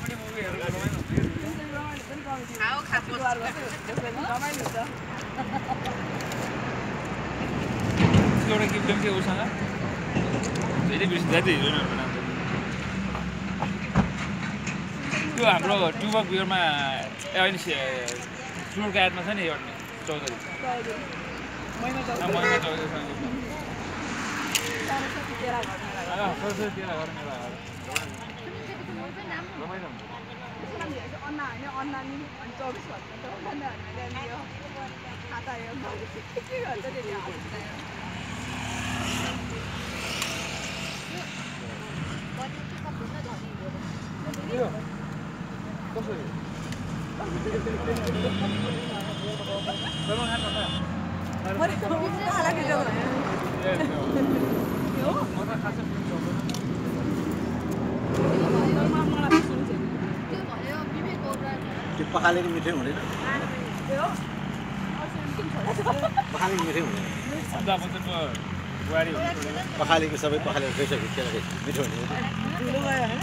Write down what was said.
comedy मुभीहरु रमाइलो हुन्छ खाओ खाओ रमाइलो हुन्छ एउटा गिफ्ट दिउँ के उसँग धेरै बिर्स जाति त्यो हाम्रो ट्युबक बियरमा अहिले फ्लोरको एडमा छ नि एउटा चौधरी महिना चौधरीसँग सरस्वती तेरा घर रमाइलो हुन्छ अन्ना होइन अन्ना नि 24 घन्टा अन्ना लियो खाता यो के गर्छ त्यसले यो कसरी सलमान खान भन्दा मलाई के जग्गा यो म त खासै बुझ्छु त्यो पखालेको मिठै हुँदैन पखालेको मिठै हुँदैन बुहारी पखालेको सबै पखालेको गइसक्यो त्यसलाई मिठो हुने ठुलो गयो होइन